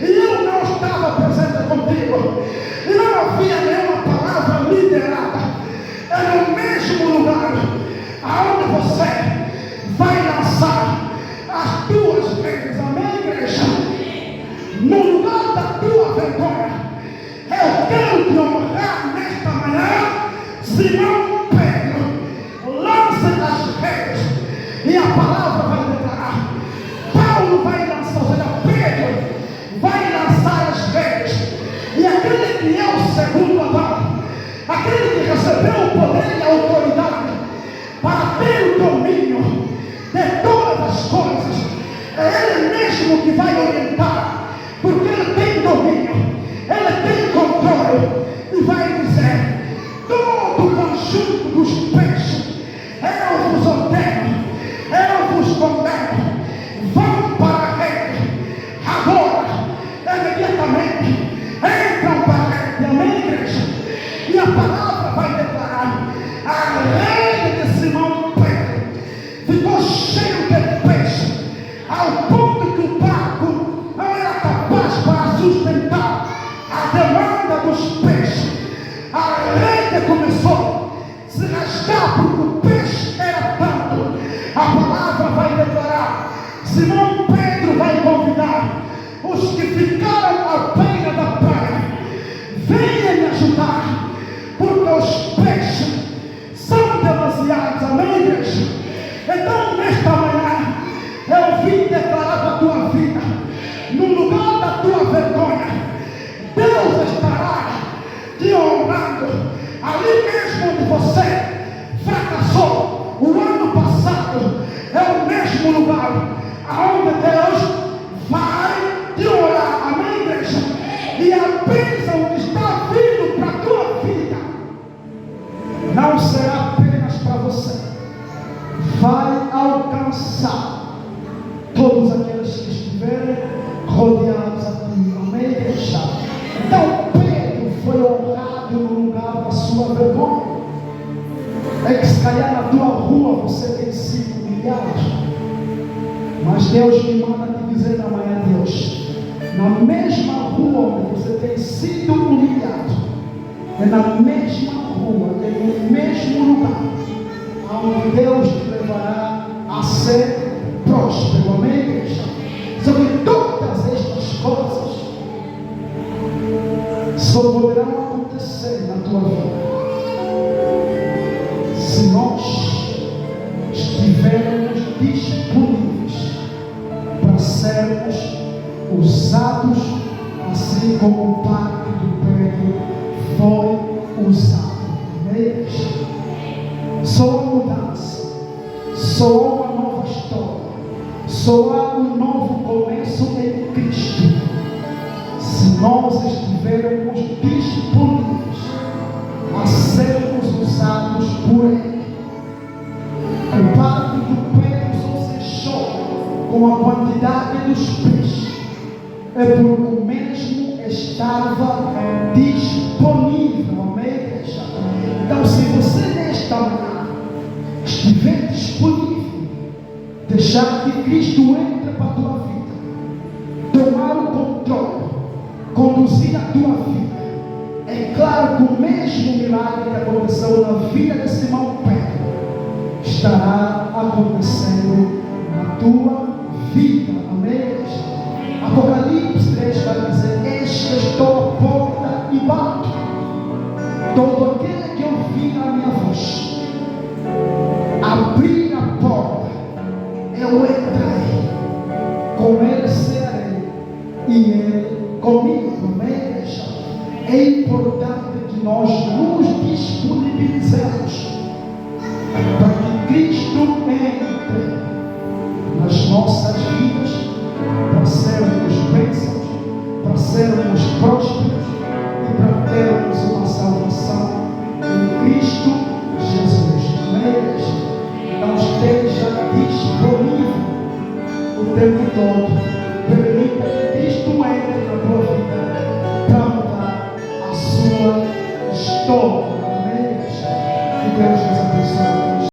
e eu não estava presente contigo e não havia nenhuma palavra liberada. É no mesmo lugar aonde você vai lançar as tuas redes. Amém, igreja? No lugar da tua vergonha, eu quero te honrar nesta manhã, Simão Pedro. Lance as redes. E a palavra vai declarar: Paulo vai lançar, ou seja, Pedro vai lançar as redes. E aquele que é o segundo Adão, aquele que recebeu o poder e a autoridade para ter o domínio de todas as coisas, é ele mesmo que vai orientar, porque ele tem domínio, ele tem controle, e vai dizer: todo o conjunto dos peixes eu vos ordeno, eu vos condeno, vão para a rede agora, imediatamente entram para a rede. Amém, igreja? E a palavra vai declarar: a rede de Simão Pedro ficou cheio de peixe, ao ponto que o barco não era capaz para sustentar a demanda dos peixes. A rede começou a se rasgar porque o peixe era tanto. A palavra vai declarar: Simão Pedro vai convidar os que ficaram à beira da praia: venha me ajudar, porque os peixes são demasiados. Amém, igreja? Então, nesta manhã, eu vim declarar para a tua vida: no lugar da tua vergonha, Deus estará te honrando. Ali mesmo onde você fracassou o ano passado, é o mesmo lugar aonde Deus vai te honrar. Amém, igreja? E a bênção que está vindo para a tua vida não será apenas para você, vai alcançar todos aqueles que estiverem rodeados a ti. Amém, igreja? Então Pedro foi honrado no lugar da sua vergonha. É que se calhar na tua rua você tem sido humilhado, mas Deus me manda te dizer na manhã de hoje: na mesma rua onde você tem sido humilhado, é na mesma rua, é no mesmo lugar onde Deus te levará a ser próspero. Amém, igreja? Sobre todas estas coisas usados assim como o Pacto do Pedro foi usado. Amém? Só há mudança, só há uma nova história, só há um novo começo em Cristo, se nós estivermos disponíveis a sermos usados por Ele. O Pacto do Pedro só se encheu com a quantidade dos peixes, é porque o mesmo estava disponível. Amém, igreja? Então, se você nesta manhã estiver disponível, deixar que Cristo entre para a tua vida, tomar o controle, conduzir a tua vida, é claro que o mesmo milagre que aconteceu na vida desse irmão Pedro estará acontecendo na tua vida. Amém? Apocalipse 3 vai dizer: eis que estou à porta e bato. Todo aquele que ouvir a minha voz, abrir a porta, eu entrarei, com ele serei e ele comigo. Amém? É importante que nós nos disponibilizemos para que Cristo entre nas nossas vidas, para sermos bênçãos, para sermos prósperos e para termos uma salvação em Cristo Jesus. Amém? Então esteja disponível o tempo todo